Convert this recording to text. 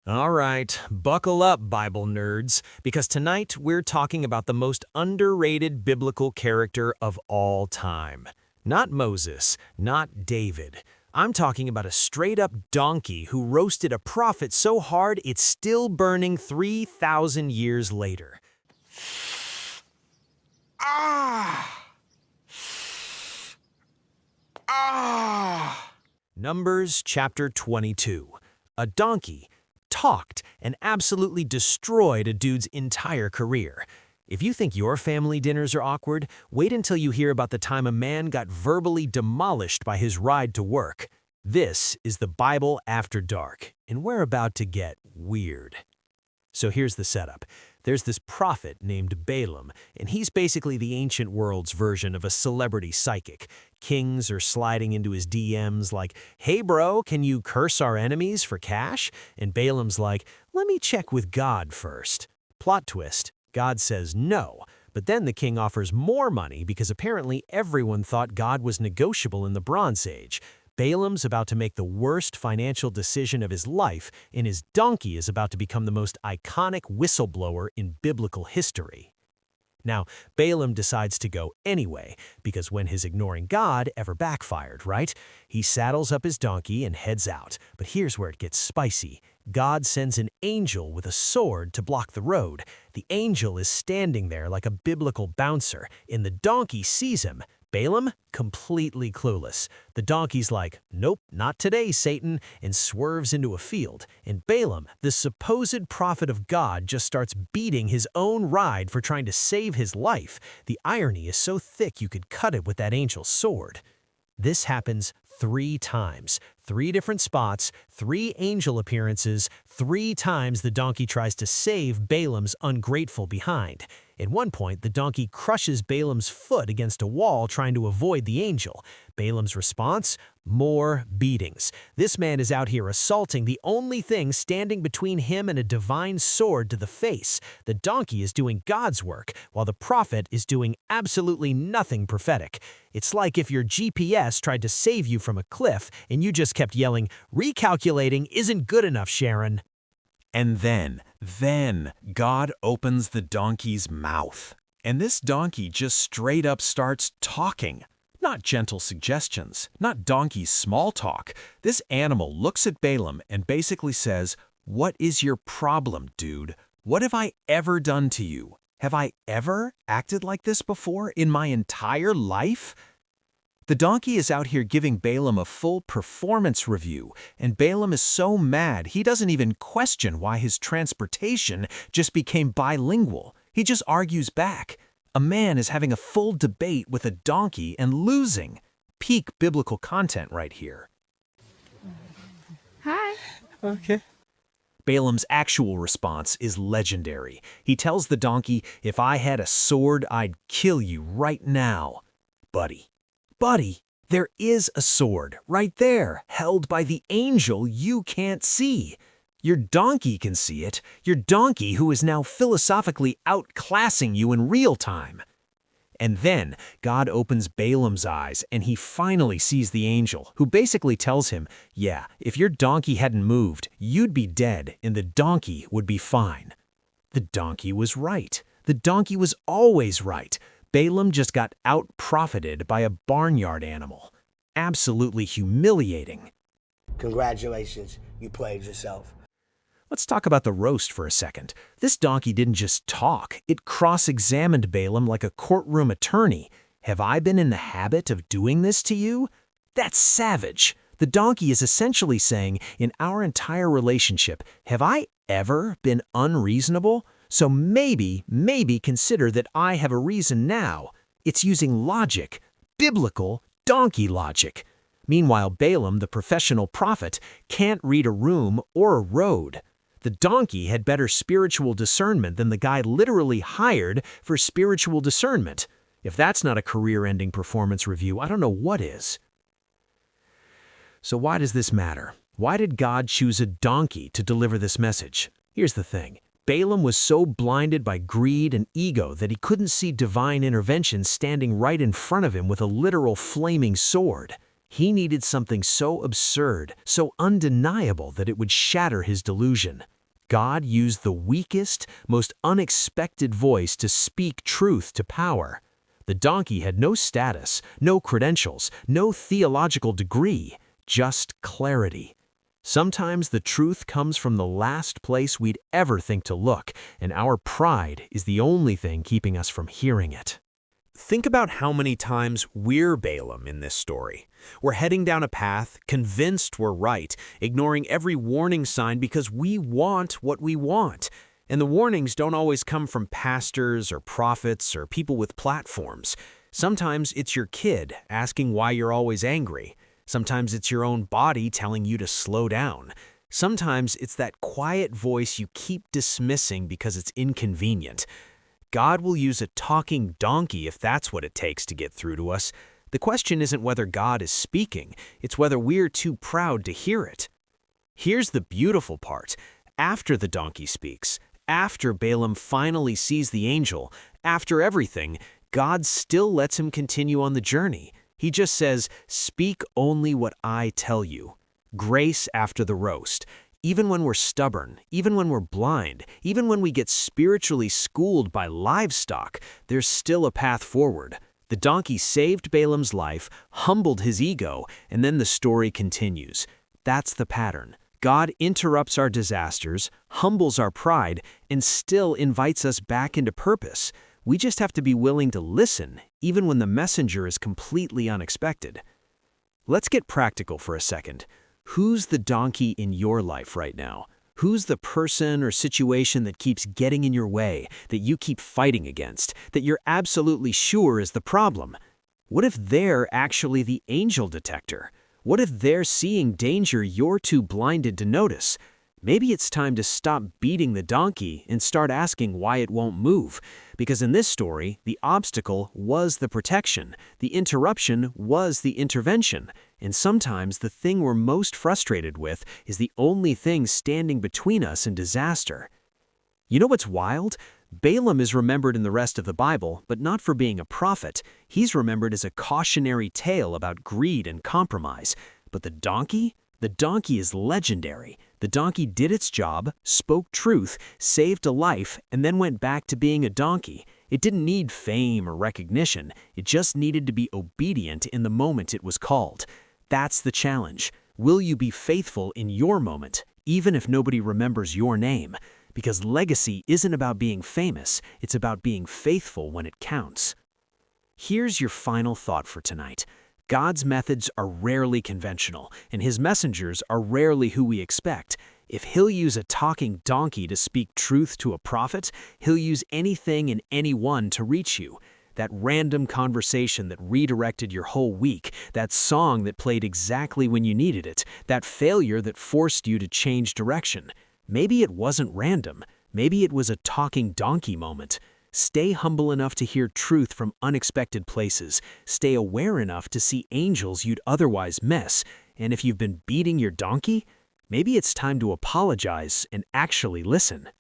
All right, buckle up, Bible nerds, because tonight we're talking about the most underrated biblical character of all time. Not Moses, not David. I'm talking about a straight-up donkey who roasted a prophet so hard it's still burning 3,000 years later. Numbers chapter 22. A donkey talked and absolutely destroyed a dude's entire career. If you think your family dinners are awkward, wait until you hear about the time a man got verbally demolished by his ride to work. This is the Bible After Dark, and we're about to get weird. So here's the setup. There's this prophet named Balaam, and he's basically the ancient world's version of a celebrity psychic. Kings are sliding into his DMs like, "Hey bro, can you curse our enemies for cash?" And Balaam's like, "Let me check with God first." Plot twist, God says no. But then the king offers more money because apparently everyone thought God was negotiable in the Bronze Age. Balaam's about to make the worst financial decision of his life, and his donkey is about to become the most iconic whistleblower in biblical history. Now, Balaam decides to go anyway, because when his ignoring God ever backfired, right? He saddles up his donkey and heads out. But here's where it gets spicy. God sends an angel with a sword to block the road. The angel is standing there like a biblical bouncer, and the donkey sees him. Balaam, completely clueless. The donkey's like, "Nope, not today, Satan," and swerves into a field. And Balaam, the supposed prophet of God, just starts beating his own ride for trying to save his life. The irony is so thick you could cut it with that angel's sword. This happens 3 times. 3 different spots, 3 angel appearances, 3 times the donkey tries to save Balaam's ungrateful behind. At one point, the donkey crushes Balaam's foot against a wall trying to avoid the angel. Balaam's response? More beatings. This man is out here assaulting the only thing standing between him and a divine sword to the face. The donkey is doing God's work, while the prophet is doing absolutely nothing prophetic. It's like if your GPS tried to save you from a cliff and you just kept yelling, "Recalculating isn't good enough, Sharon." And then God opens the donkey's mouth. And this donkey just straight up starts talking. Not gentle suggestions, not donkey small talk. This animal looks at Balaam and basically says, "What is your problem, dude? What have I ever done to you? Have I ever acted like this before in my entire life?" The donkey is out here giving Balaam a full performance review, and Balaam is so mad he doesn't even question why his transportation just became bilingual. He just argues back. A man is having a full debate with a donkey and losing. Peak biblical content right here. Hi. Okay. Balaam's actual response is legendary. He tells the donkey, "If I had a sword, I'd kill you right now." Buddy, there is a sword right there, held by the angel you can't see. Your donkey can see it, your donkey who is now philosophically outclassing you in real time. And then God opens Balaam's eyes and he finally sees the angel, who basically tells him, "Yeah, if your donkey hadn't moved, you'd be dead and the donkey would be fine." The donkey was right. The donkey was always right. Balaam just got out-profited by a barnyard animal. Absolutely humiliating. Congratulations, you played yourself. Let's talk about the roast for a second. This donkey didn't just talk, it cross-examined Balaam like a courtroom attorney. "Have I been in the habit of doing this to you?" That's savage. The donkey is essentially saying, in our entire relationship, have I ever been unreasonable? So maybe consider that I have a reason now. It's using logic, biblical donkey logic. Meanwhile, Balaam, the professional prophet, can't read a room or a road. The donkey had better spiritual discernment than the guy literally hired for spiritual discernment. If that's not a career-ending performance review, I don't know what is. So why does this matter? Why did God choose a donkey to deliver this message? Here's the thing. Balaam was so blinded by greed and ego that he couldn't see divine intervention standing right in front of him with a literal flaming sword. He needed something so absurd, so undeniable that it would shatter his delusion. God used the weakest, most unexpected voice to speak truth to power. The donkey had no status, no credentials, no theological degree, just clarity. Sometimes the truth comes from the last place we'd ever think to look, and our pride is the only thing keeping us from hearing it. Think about how many times we're Balaam in this story. We're heading down a path, convinced we're right, ignoring every warning sign because we want what we want. And the warnings don't always come from pastors or prophets or people with platforms. Sometimes it's your kid asking why you're always angry. Sometimes it's your own body telling you to slow down. Sometimes it's that quiet voice you keep dismissing because it's inconvenient. God will use a talking donkey if that's what it takes to get through to us. The question isn't whether God is speaking, it's whether we're too proud to hear it. Here's the beautiful part. After the donkey speaks, after Balaam finally sees the angel, after everything, God still lets him continue on the journey. He just says, "Speak only what I tell you." Grace after the roast. Even when we're stubborn, even when we're blind, even when we get spiritually schooled by livestock, there's still a path forward. The donkey saved Balaam's life, humbled his ego, and then the story continues. That's the pattern. God interrupts our disasters, humbles our pride, and still invites us back into purpose. We just have to be willing to listen, even when the messenger is completely unexpected. Let's get practical for a second. Who's the donkey in your life right now? Who's the person or situation that keeps getting in your way, that you keep fighting against, that you're absolutely sure is the problem? What if they're actually the angel detector? What if they're seeing danger you're too blinded to notice? Maybe it's time to stop beating the donkey and start asking why it won't move. Because in this story, the obstacle was the protection, the interruption was the intervention, and sometimes the thing we're most frustrated with is the only thing standing between us and disaster. You know what's wild? Balaam is remembered in the rest of the Bible, but not for being a prophet. He's remembered as a cautionary tale about greed and compromise. But the donkey? The donkey is legendary. The donkey did its job, spoke truth, saved a life, and then went back to being a donkey. It didn't need fame or recognition. It just needed to be obedient in the moment it was called. That's the challenge. Will you be faithful in your moment, even if nobody remembers your name? Because legacy isn't about being famous, it's about being faithful when it counts. Here's your final thought for tonight. God's methods are rarely conventional, and his messengers are rarely who we expect. If he'll use a talking donkey to speak truth to a prophet, he'll use anything and anyone to reach you. That random conversation that redirected your whole week, that song that played exactly when you needed it, that failure that forced you to change direction. Maybe it wasn't random. Maybe it was a talking donkey moment. Stay humble enough to hear truth from unexpected places. Stay aware enough to see angels you'd otherwise miss. And if you've been beating your donkey, maybe it's time to apologize and actually listen.